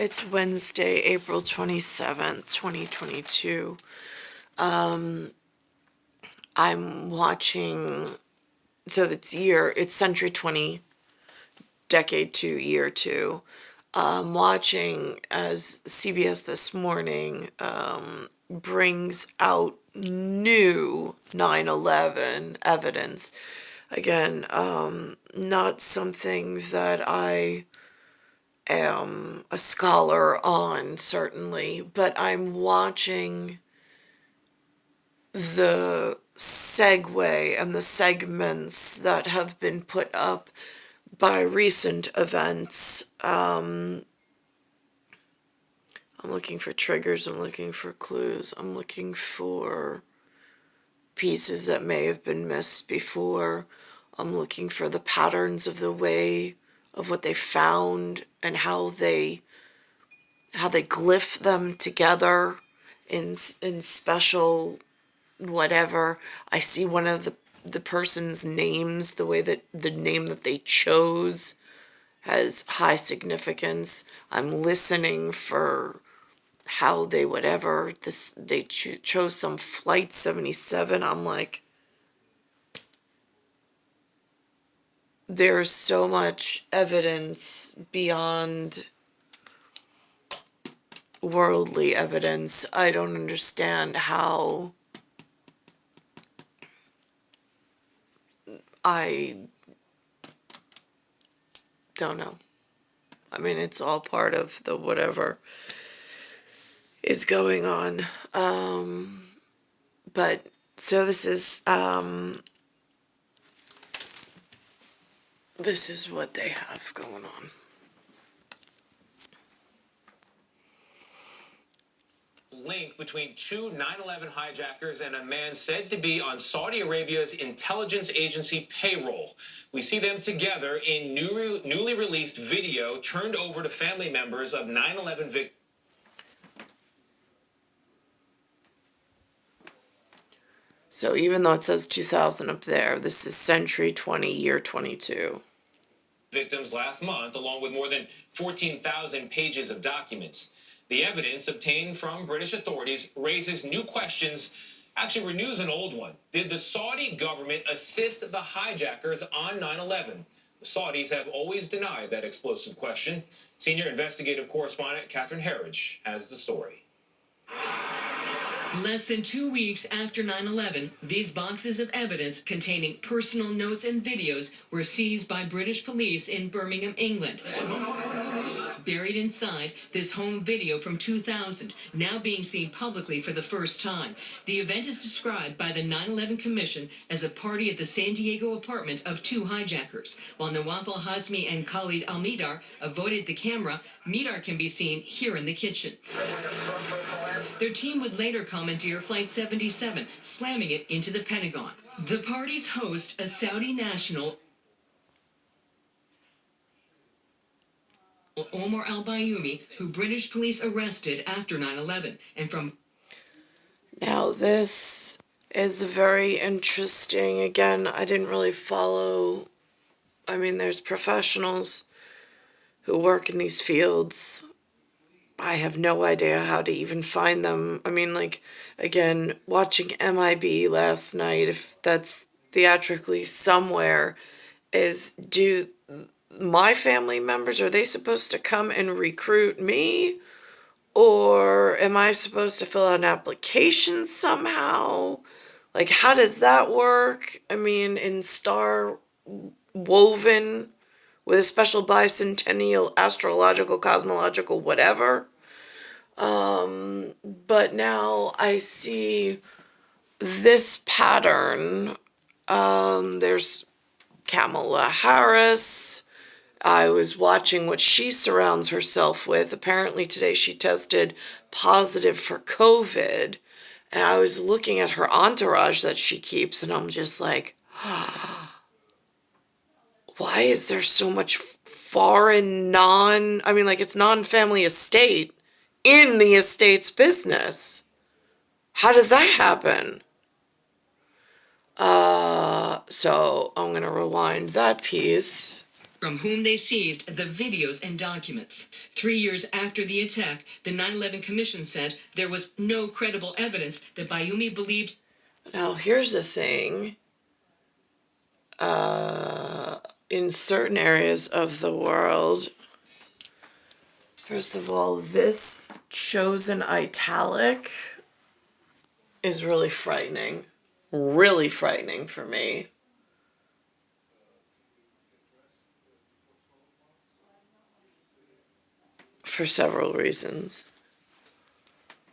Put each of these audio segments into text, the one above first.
It's Wednesday, April 27th, 2022. I'm watching, so it's Century 20, Decade 2, Year 2. Watching as CBS this morning brings out new 9/11 evidence. Again, not something that I am a scholar on, certainly, but I'm watching the segue and the segments that have been put up by recent events. I'm looking for triggers, I'm looking for clues, I'm looking for pieces that may have been missed before. I'm looking for the patterns of the way of what they found and how they glyph them together in special whatever. I see one of the person's names, the way that the name that they chose has high significance. I'm listening for how they they chose some Flight 77. I'm like, there's so much evidence beyond worldly evidence. I don't understand how I don't know. I mean, it's all part of the whatever is going on. But so this is what they have going on. Link between two 9/11 hijackers and a man said to be on Saudi Arabia's intelligence agency payroll. We see them together in newly released video turned over to family members of 9/11 victims. So even though it says 2000 up there, this is Century 20, Year 22. Victims last month, along with more than 14,000 pages of documents. The evidence obtained from British authorities raises new questions, actually renews an old one. Did the Saudi government assist the hijackers on 9/11? The Saudis have always denied that explosive question. Senior investigative correspondent Catherine Herridge has the story. Less than 2 weeks after 9/11, these boxes of evidence containing personal notes and videos were seized by British police in Birmingham, England. Buried inside, this home video from 2000, now being seen publicly for the first time. The event is described by the 9/11 Commission as a party at the San Diego apartment of two hijackers. While Nawaf al-Hazmi and Khalid al-Midar avoided the camera, Midar can be seen here in the kitchen. Their team would later commandeer Flight 77, slamming it into the Pentagon. The party's host, a Saudi national, Omar al-Bayoumi, who British police arrested after 9/11, and from... Now this is very interesting. Again, I didn't really follow. I mean, there's professionals who work in these fields. I have no idea how to even find them. I mean, like, again, watching MIB last night, if that's theatrically somewhere, do my family members, are they supposed to come and recruit me? Or am I supposed to fill out an application somehow? Like, how does that work? I mean, in star woven with a special bicentennial astrological, cosmological, whatever. But now I see this pattern. There's Kamala Harris. I was watching what she surrounds herself with. Apparently today she tested positive for COVID. And I was looking at her entourage that she keeps, and I'm just like, why is there so much foreign it's non-family estate in the estate's business? How did that happen? So I'm going to rewind that piece. from whom they seized the videos and documents. 3 years after the attack, the 9/11 Commission said there was no credible evidence that Bayoumi believed. Now, here's the thing. In certain areas of the world, first of all, this shows in italic is really frightening. Really frightening for me. For several reasons.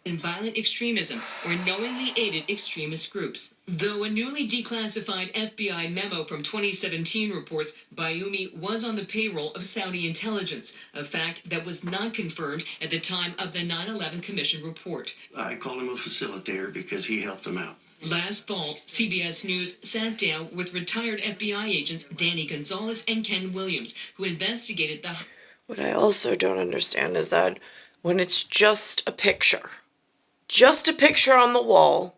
In violent extremism or knowingly aided extremist groups. Though a newly declassified FBI memo from 2017 reports Bayoumi was on the payroll of Saudi intelligence, a fact that was not confirmed at the time of the 9/11 Commission report. I call him a facilitator because he helped them out. Last fall, CBS News sat down with retired FBI agents Danny Gonzalez and Ken Williams, who investigated the... What I also don't understand is that when it's just a picture on the wall,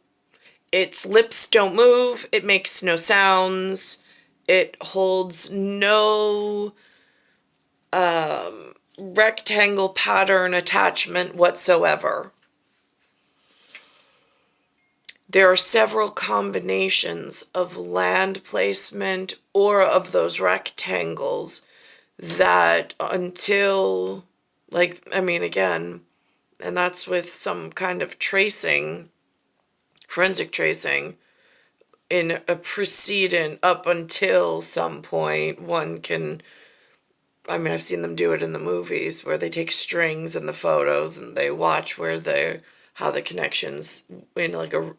its lips don't move, it makes no sounds, it holds no rectangle pattern attachment whatsoever. There are several combinations of land placement or of those rectangles that until, again, and that's with some kind of tracing, forensic tracing, in a precedent up until some point, one can, I've seen them do it in the movies where they take strings in the photos and they watch how the connections in like a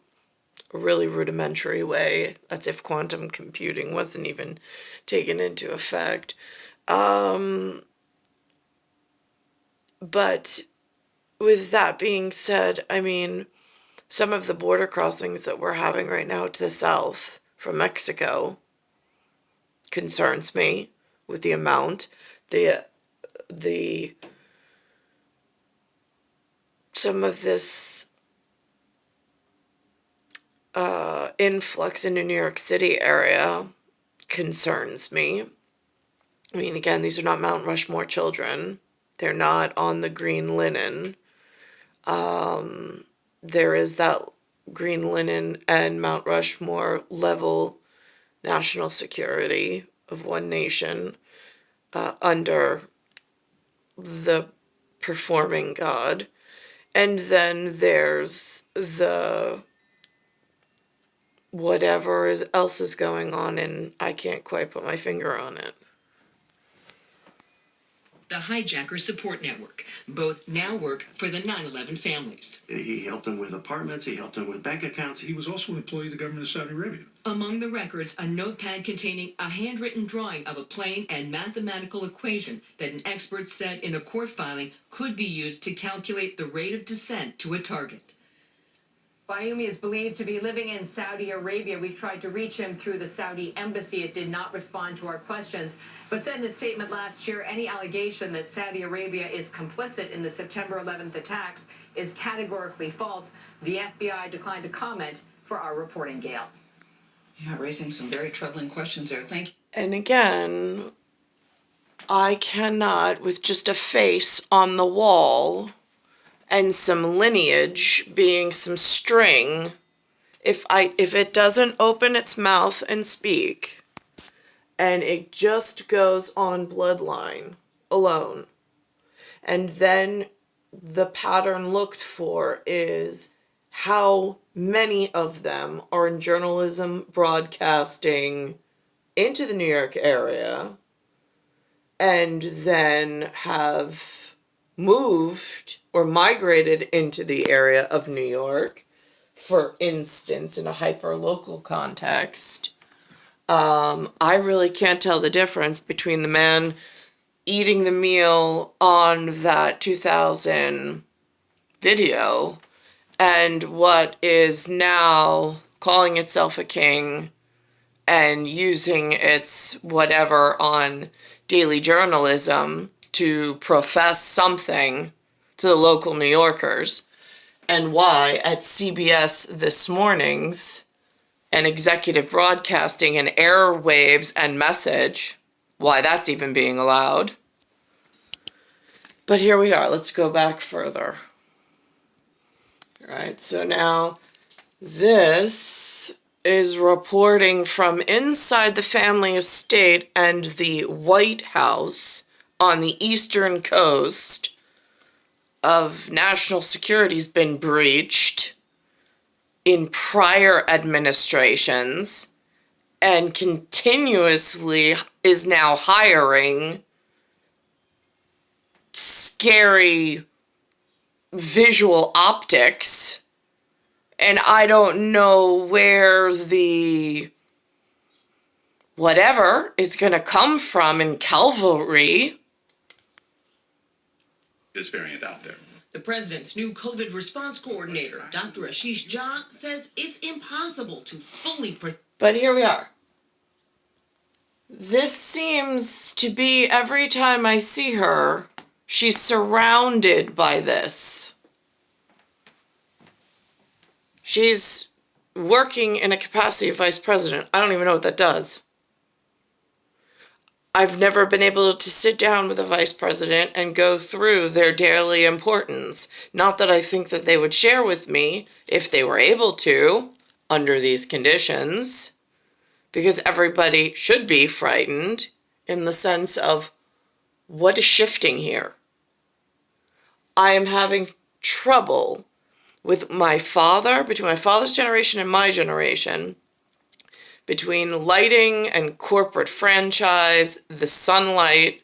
really rudimentary way, as if quantum computing wasn't even taken into effect. But with that being said, some of the border crossings that we're having right now to the south from Mexico concerns me with the amount, some of this influx in the New York City area concerns me. Again, these are not Mount Rushmore children. They're not on the green linen. There is that green linen and Mount Rushmore level national security of one nation under the performing God. And then there's the whatever else is going on, and I can't quite put my finger on it. The Hijacker Support Network. Both now work for the 9/11 families. He helped them with apartments. He helped them with bank accounts. He was also an employee of the government of Saudi Arabia. Among the records, a notepad containing a handwritten drawing of a plane and mathematical equation that an expert said in a court filing could be used to calculate the rate of descent to a target. Bayoumi is believed to be living in Saudi Arabia. We've tried to reach him through the Saudi embassy. It did not respond to our questions, but said in a statement last year, any allegation that Saudi Arabia is complicit in the September 11th attacks is categorically false. The FBI declined to comment for our reporting, Gail. Yeah, raising some very troubling questions there. Thank you. And again, I cannot, with just a face on the wall and some lineage being some string, if it doesn't open its mouth and speak, and it just goes on bloodline alone, and then the pattern looked for is how many of them are in journalism broadcasting into the New York area and then have moved or migrated into the area of New York, for instance, in a hyper-local context. I really can't tell the difference between the man eating the meal on that 2000 video and what is now calling itself a king and using its whatever on daily journalism to profess something to the local New Yorkers, and why at CBS this morning's and executive broadcasting and airwaves and message why that's even being allowed. But here we are. Let's go back further. All right, so now this is reporting from inside the family estate and the White House on the eastern coast of national security's been breached in prior administrations and continuously is now hiring scary visual optics. And I don't know where the whatever is going to come from in cavalry. This variant out there. The president's new COVID response coordinator, Dr. Ashish Jha, says it's impossible to fully protect. But here we are. This seems to be every time I see her, she's surrounded by this. She's working in a capacity of vice president. I don't even know what that does. I've never been able to sit down with a vice president and go through their daily importance. Not that I think that they would share with me if they were able to under these conditions, because everybody should be frightened in the sense of what is shifting here. I am having trouble with my father, between my father's generation and my generation, between lighting and corporate franchise, the sunlight.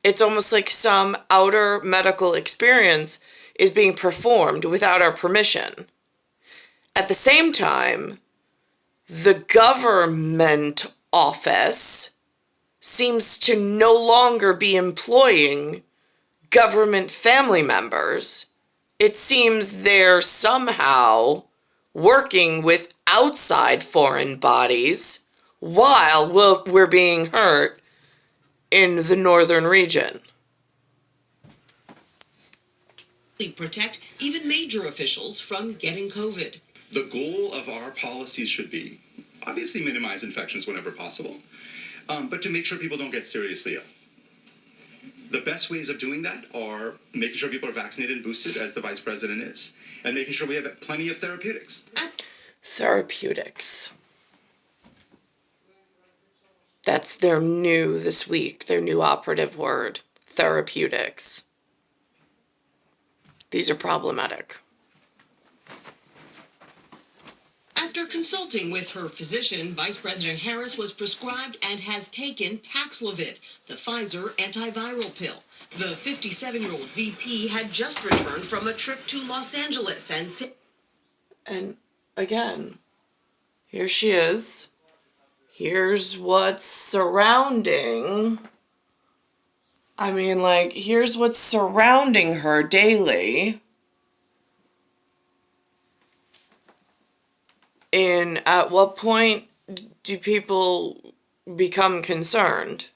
It's almost like some outer medical experience is being performed without our permission. At the same time, the government office seems to no longer be employing government family members. It seems they're somehow working with outside foreign bodies while we're being hurt in the northern region. Protect even major officials from getting COVID. The goal of our policies should be, obviously, minimize infections whenever possible, but to make sure people don't get seriously ill. The best ways of doing that are making sure people are vaccinated and boosted, as the vice president is, and making sure we have plenty of therapeutics. Therapeutics. That's their new this week, their new operative word. Therapeutics. These are problematic. After consulting with her physician, Vice President Harris was prescribed and has taken Paxlovid, the Pfizer antiviral pill. The 57-year-old VP had just returned from a trip to Los Angeles And again, here she is. Here's what's surrounding. I mean, like, here's what's surrounding her daily. And at what point do people become concerned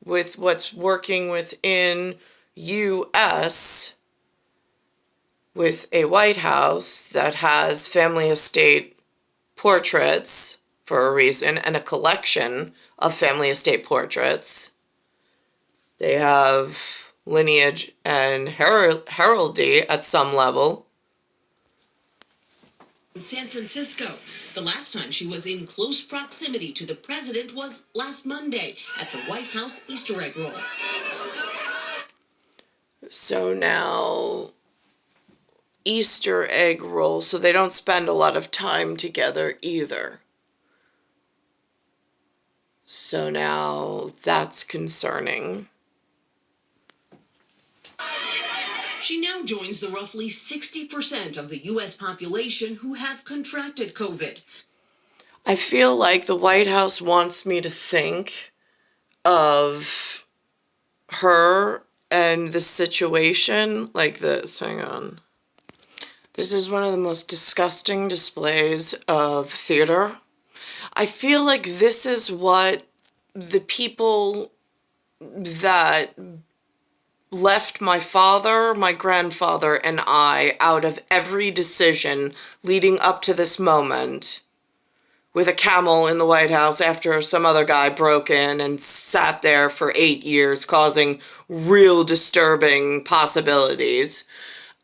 with what's working within U.S. with a White House that has family estate portraits for a reason and a collection of family estate portraits? They have lineage and heraldry at some level. in San Francisco. The last time she was in close proximity to the president was last Monday at the White House Easter egg roll. So now, Easter egg roll, so they don't spend a lot of time together either. So now that's concerning. She now joins the roughly 60% of the U.S. population who have contracted COVID. I feel like the White House wants me to think of her and the situation like this. Hang on. This is one of the most disgusting displays of theater. I feel like this is what the people that left my father, my grandfather, and I out of every decision leading up to this moment with a camel in the White House after some other guy broke in and sat there for 8 years, causing real disturbing possibilities.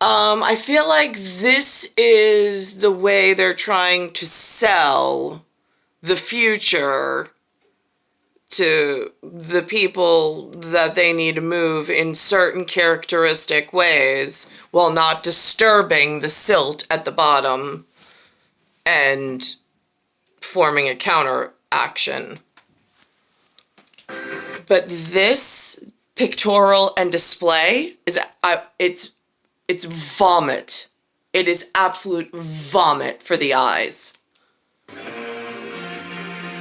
I feel like this is the way they're trying to sell the future to the people that they need to move in certain characteristic ways while not disturbing the silt at the bottom and forming a counter action. But this pictorial and display is it's vomit. It is absolute vomit for the eyes.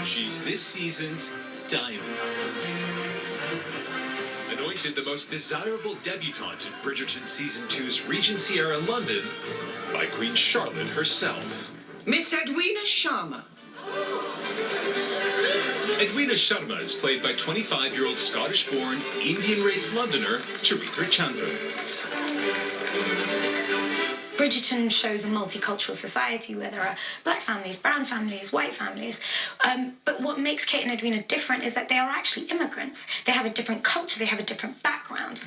She's this season's diamond. Anointed the most desirable debutante in Bridgerton Season 2's Regency era London by Queen Charlotte herself. Miss Edwina Sharma. Edwina Sharma is played by 25-year-old Scottish-born, Indian-raised Londoner Charitha Chandra. Bridgerton shows a multicultural society where there are black families, brown families, white families. But what makes Kate and Edwina different is that they are actually immigrants. They have a different culture, they have a different background.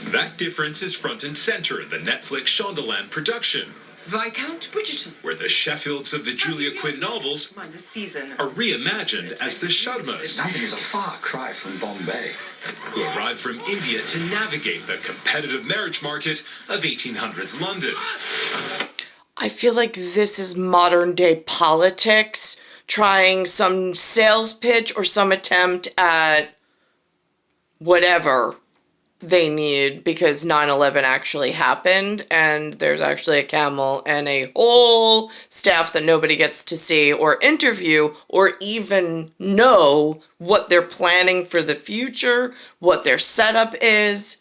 That difference is front and center in the Netflix Shondaland production, Viscount Bridgerton. where the Sheffields of the Julia Quinn novels are reimagined as the Sharmas, London is a far cry from Bombay. who arrived from India to navigate the competitive marriage market of 1800s London. I feel like this is modern day politics, trying some sales pitch or some attempt at whatever they need because 9/11 actually happened and there's actually a camel and a whole staff that nobody gets to see or interview or even know what they're planning for the future, what their setup is.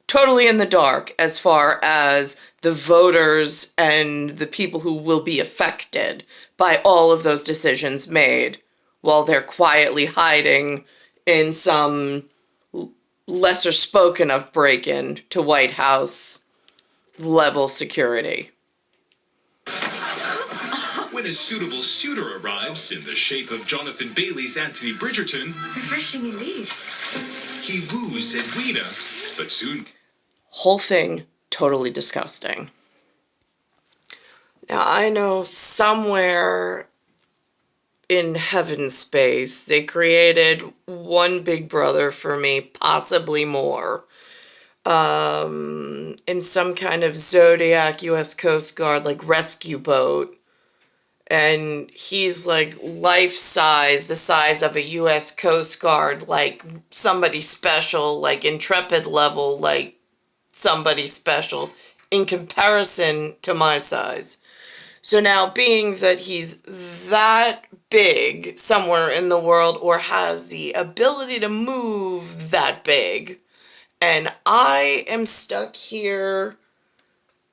Totally in the dark as far as the voters and the people who will be affected by all of those decisions made while they're quietly hiding in some lesser spoken of break-in to White House level security. When a suitable suitor arrives in the shape of Jonathan Bailey's Anthony Bridgerton, Refreshing indeed. he woos Edwina, but soon Whole thing totally disgusting. Now I know somewhere in heaven space they created one Big Brother for me, possibly more, in some kind of Zodiac US Coast Guard like rescue boat, and he's like life size, the size of a US Coast Guard, like somebody special, like intrepid level, like somebody special in comparison to my size. So now, being that he's that big somewhere in the world or has the ability to move that big, and I am stuck here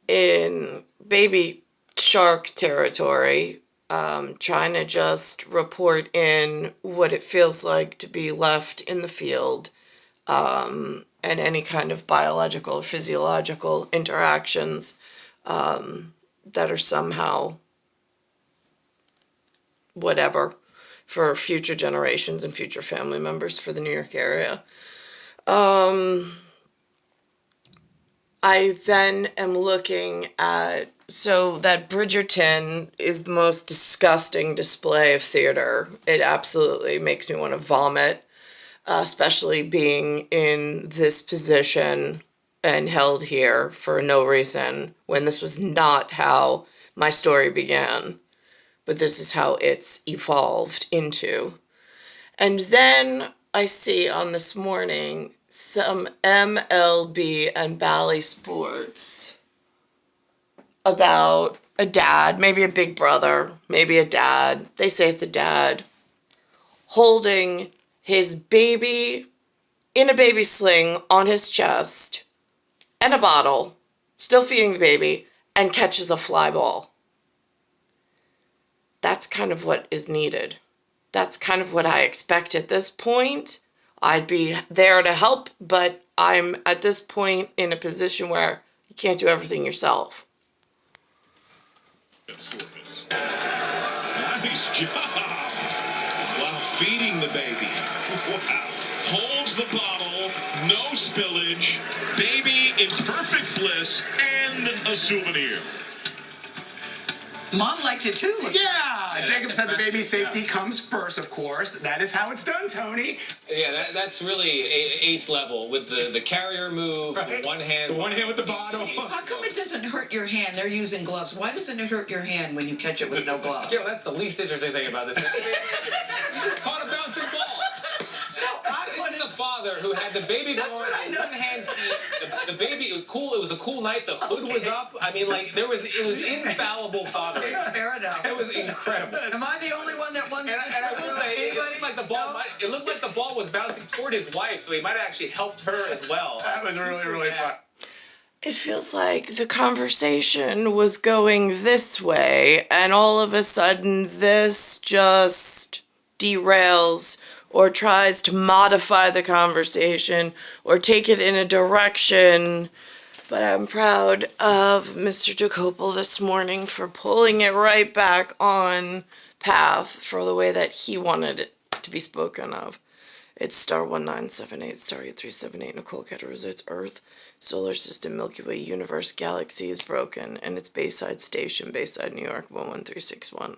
in baby shark territory, trying to just report in what it feels like to be left in the field, and any kind of biological or physiological interactions that are somehow whatever for future generations and future family members for the New York area. I then am looking at, so that Bridgerton is the most disgusting display of theater. It absolutely makes me want to vomit, especially being in this position and held here for no reason when this was not how my story began, but this is how it's evolved into. And then I see on this morning some MLB and Bally Sports about a dad, maybe a big brother, maybe a dad, they say it's a dad, holding his baby in a baby sling on his chest and a bottle, still feeding the baby, and catches a fly ball. That's kind of what is needed. That's kind of what I expect at this point. I'd be there to help, but I'm at this point in a position where you can't do everything yourself. Happy Nice job. While feeding the baby. Wow. Holds the bottle, no spillage, baby in perfect bliss, and a souvenir. Mom liked it too. Yeah, Jacob said the baby's safety comes first, of course. That is how it's done, Tony. Yeah, that's really ace level with the carrier move, Right. the one hand. The one hand with the bottle. How come it doesn't hurt your hand? They're using gloves. Why doesn't it hurt your hand when you catch it with no glove? Yeah, that's the least interesting thing about this. You just caught a bouncing ball. This is the father who had the baby born in one hand feet. The baby, it was cool. It was a cool night. The hood was up. I mean, like it was infallible fathering. Fair enough. It was incredible. Am I the only one that won? And I will say, it looked like the ball. It looked like the ball was bouncing toward his wife, so he might have actually helped her as well. That was really, really fun. It feels like the conversation was going this way, and all of a sudden this just derails or tries to modify the conversation or take it in a direction. But I'm proud of Mr. DeCopel this morning for pulling it right back on path for the way that he wanted it to be spoken of. It's star 1978, star 8378, Nicole, Cattaruzza, it's Earth, Solar System, Milky Way, Universe, Galaxy is broken, and it's Bayside Station, Bayside, New York, 11361.